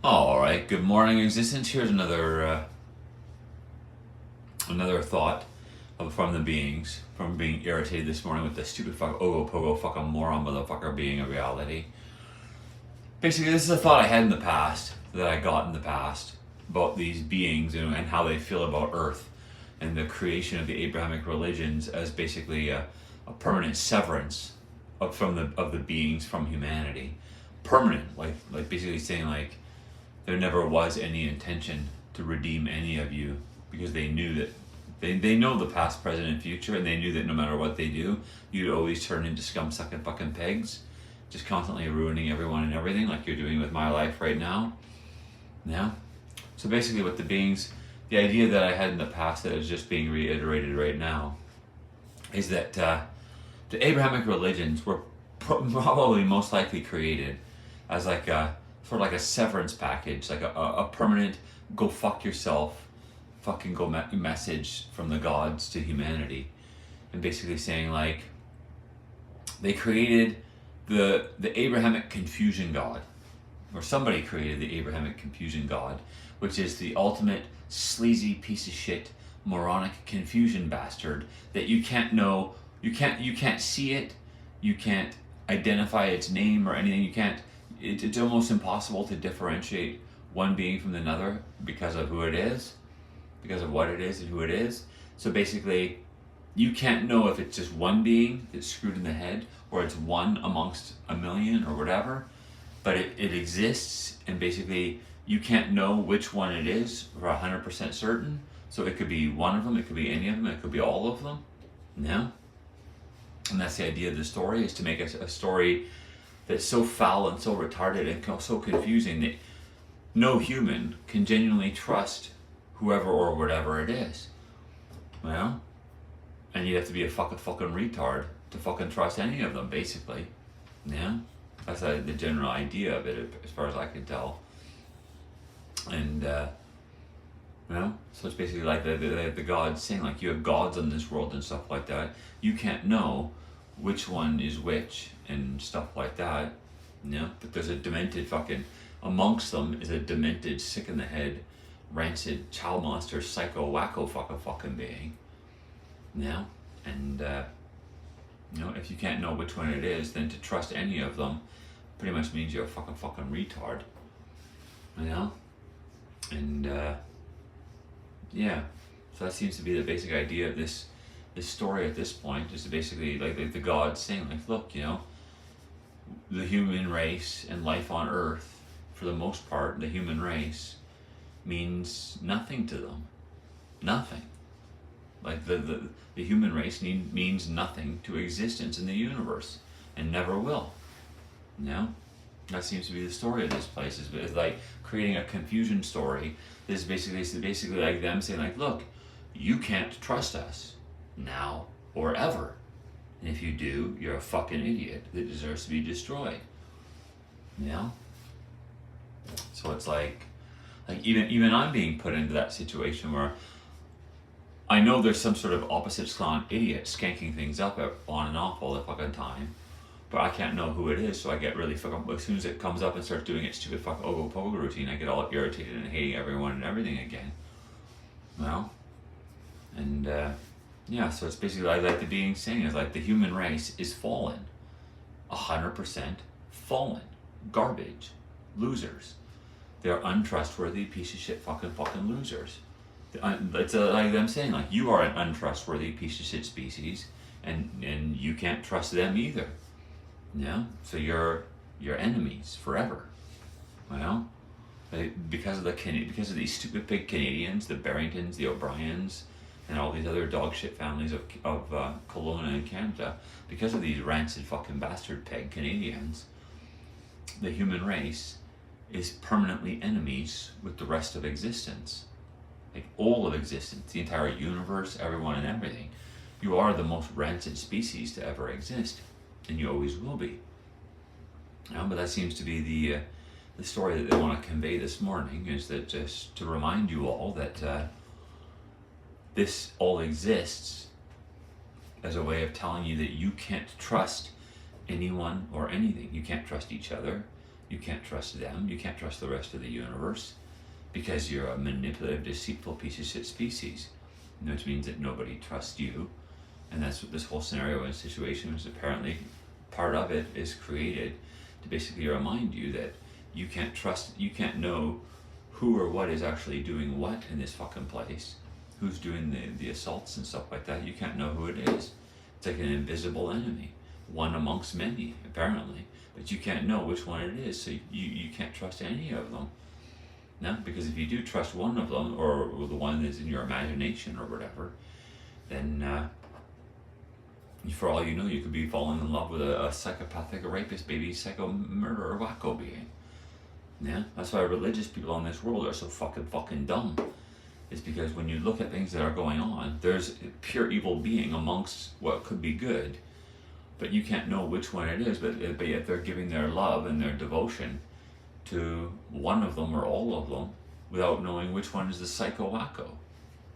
All right. Good morning, existence. Here's another thought from the beings from being irritated this morning with the stupid fuck ogo pogo fucking moron motherfucker being a reality. Basically, this is a thought I had in the past that I got in the past about these beings and how they feel about Earth and the creation of the Abrahamic religions as basically a permanent severance of the beings from humanity. Permanent, like basically saying like there never was any intention to redeem any of you because they knew that they know the past, present, and future, and they knew that no matter what they do, you'd always turn into scum sucking fucking pigs, just constantly ruining everyone and everything, like you're doing with my life right now. Yeah. So basically, what the idea that I had in the past that is just being reiterated right now, is that the Abrahamic religions were probably most likely created as like a sort of like a severance package, like a permanent go fuck yourself, fucking go message from the gods to humanity, and basically saying like they created the Abrahamic confusion god, or somebody created the Abrahamic confusion god, which is the ultimate sleazy piece of shit, moronic confusion bastard that you can't know, you can't see it, you can't identify its name or anything, you can't. It's almost impossible to differentiate one being from another because of who it is, because of what it is and who it is. So basically, you can't know if it's just one being that's screwed in the head or it's one amongst a million or whatever, but it exists, and basically you can't know which one it is for 100% certain. So it could be one of them, it could be any of them, it could be all of them. Yeah. And that's the idea of the story, is to make a story that's so foul and so retarded and so confusing that no human can genuinely trust whoever or whatever it is. Well, and you'd have to be a fucking retard to fucking trust any of them, basically. Yeah, that's the general idea of it, as far as I can tell. And so it's basically like the gods saying, like, you have gods in this world and stuff like that. You can't know which one is which and stuff like that. But there's a demented fucking, amongst them is a demented, sick in the head, rancid, child molester, psycho, wacko fucking being. And if you can't know which one it is, then to trust any of them pretty much means you're a fucking retard. And so that seems to be the basic idea of this story at this point, is to basically like the gods saying, like, look, the human race and life on Earth, for the most part, the human race means nothing to them. Nothing. Like the human race means nothing to existence in the universe, and never will. That seems to be the story of this place. Is like creating a confusion story. This is basically like them saying, like, look, you can't trust us now or ever. And if you do, you're a fucking idiot that deserves to be destroyed. So it's like even I'm being put into that situation where I know there's some sort of opposite slant idiot skanking things up on and off all the fucking time, but I can't know who it is, so I get really fucking, as soon as it comes up and starts doing its stupid fucking ogo pogo routine, I get all irritated and hating everyone and everything again. And so it's basically like the being saying is like the human race is fallen, 100% fallen, garbage, losers. They're untrustworthy piece of shit fucking losers. It's like them saying, like, you are an untrustworthy piece of shit species, and you can't trust them either. So you're enemies forever. Because of these stupid big Canadians, the Barringtons, the O'Briens, and all these other dog shit families of Kelowna and Canada, because of these rancid fucking bastard peg Canadians, the human race is permanently enemies with the rest of existence. Like all of existence, the entire universe, everyone and everything. You are the most rancid species to ever exist, and you always will be. But that seems to be the story that they want to convey this morning, is that just to remind you all that this all exists as a way of telling you that you can't trust anyone or anything. You can't trust each other. You can't trust them. You can't trust the rest of the universe because you're a manipulative, deceitful piece of shit species, which means that nobody trusts you. And that's what this whole scenario and situation is. Apparently part of it is created to basically remind you that you can't trust, you can't know who or what is actually doing what in this fucking place, who's doing the assaults and stuff like that. You can't know who it is. It's like an invisible enemy, one amongst many apparently, but you can't know which one it is, so you can't trust any of them. No, because if you do trust one of them, or the one that's in your imagination or whatever, then for all you know, you could be falling in love with a psychopathic, a rapist, baby, psycho murderer, wacko being. Yeah, that's why religious people in this world are so fucking dumb. It's because when you look at things that are going on, there's pure evil being amongst what could be good, but you can't know which one it is. But yet they're giving their love and their devotion to one of them or all of them, without knowing which one is the psycho wacko.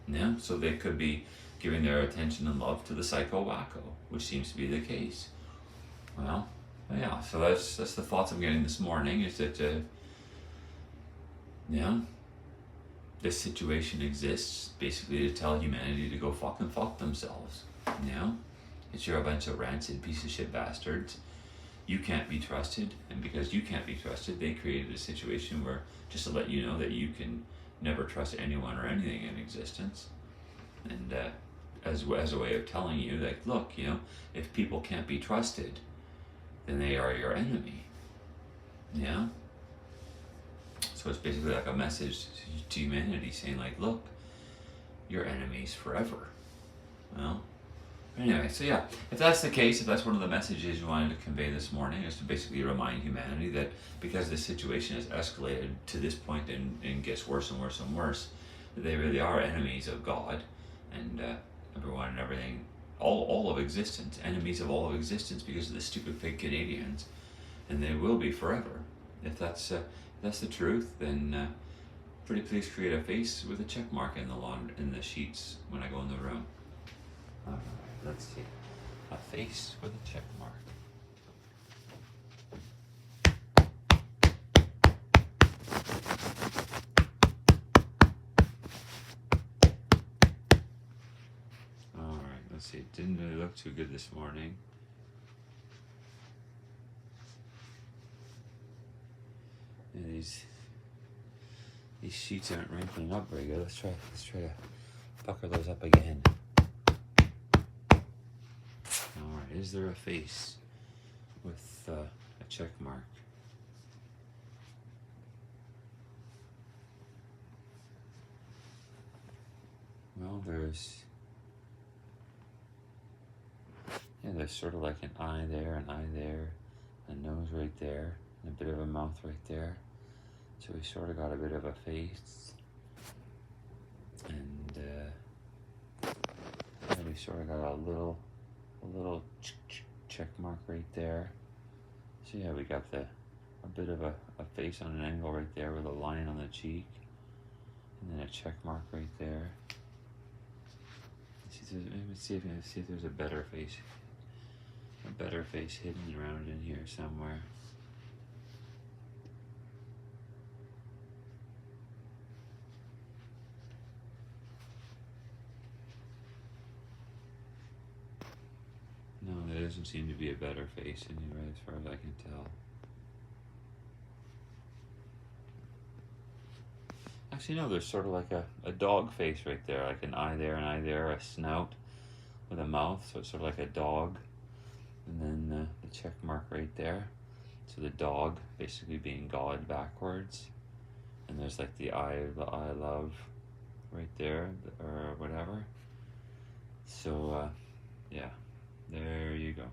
Yeah, so they could be giving their attention and love to the psycho wacko, which seems to be the case. Well, yeah. So that's the thoughts I'm getting this morning. Is that yeah, this situation exists basically to tell humanity to go fucking fuck themselves. Yeah, it's you're a bunch of rancid piece of shit bastards. You can't be trusted, and because you can't be trusted, they created a situation where, just to let you know that you can never trust anyone or anything in existence, and as a way of telling you, like, look, you know, if people can't be trusted, then they are your enemy. Yeah. So it's basically like a message to humanity saying, like, look, you're enemies forever. Well. Anyway, so yeah, if that's the case, if that's one of the messages you wanted to convey this morning, is to basically remind humanity that because this situation has escalated to this point and gets worse and worse and worse, that they really are enemies of God and everyone and everything, all of existence, enemies of all of existence because of the stupid fake Canadians, and they will be forever. If that's the truth, then pretty please create a face with a check mark in the sheets when I go in the room. Alright, let's see. A face with a check mark. Alright, let's see. It didn't really look too good this morning. Yeah, these sheets aren't wrinkling up very good. Let's try to pucker those up again. Alright, is there a face with a check mark? Well, there's sort of like an eye there, a nose right there, and a bit of a mouth right there. So we sort of got a bit of a face, and we sort of got a little check mark right there. So yeah, we got a bit of a face on an angle right there with a line on the cheek, and then a check mark right there. Let's see if there's a better face hidden around in here somewhere. No, there doesn't seem to be a better face anyway, as far as I can tell. Actually, no, there's sort of like a dog face right there, like an eye there, a snout with a mouth, so it's sort of like a dog. And then the check mark right there. So the dog basically being God backwards. And there's like the I love right there, or whatever. So, yeah, there you go.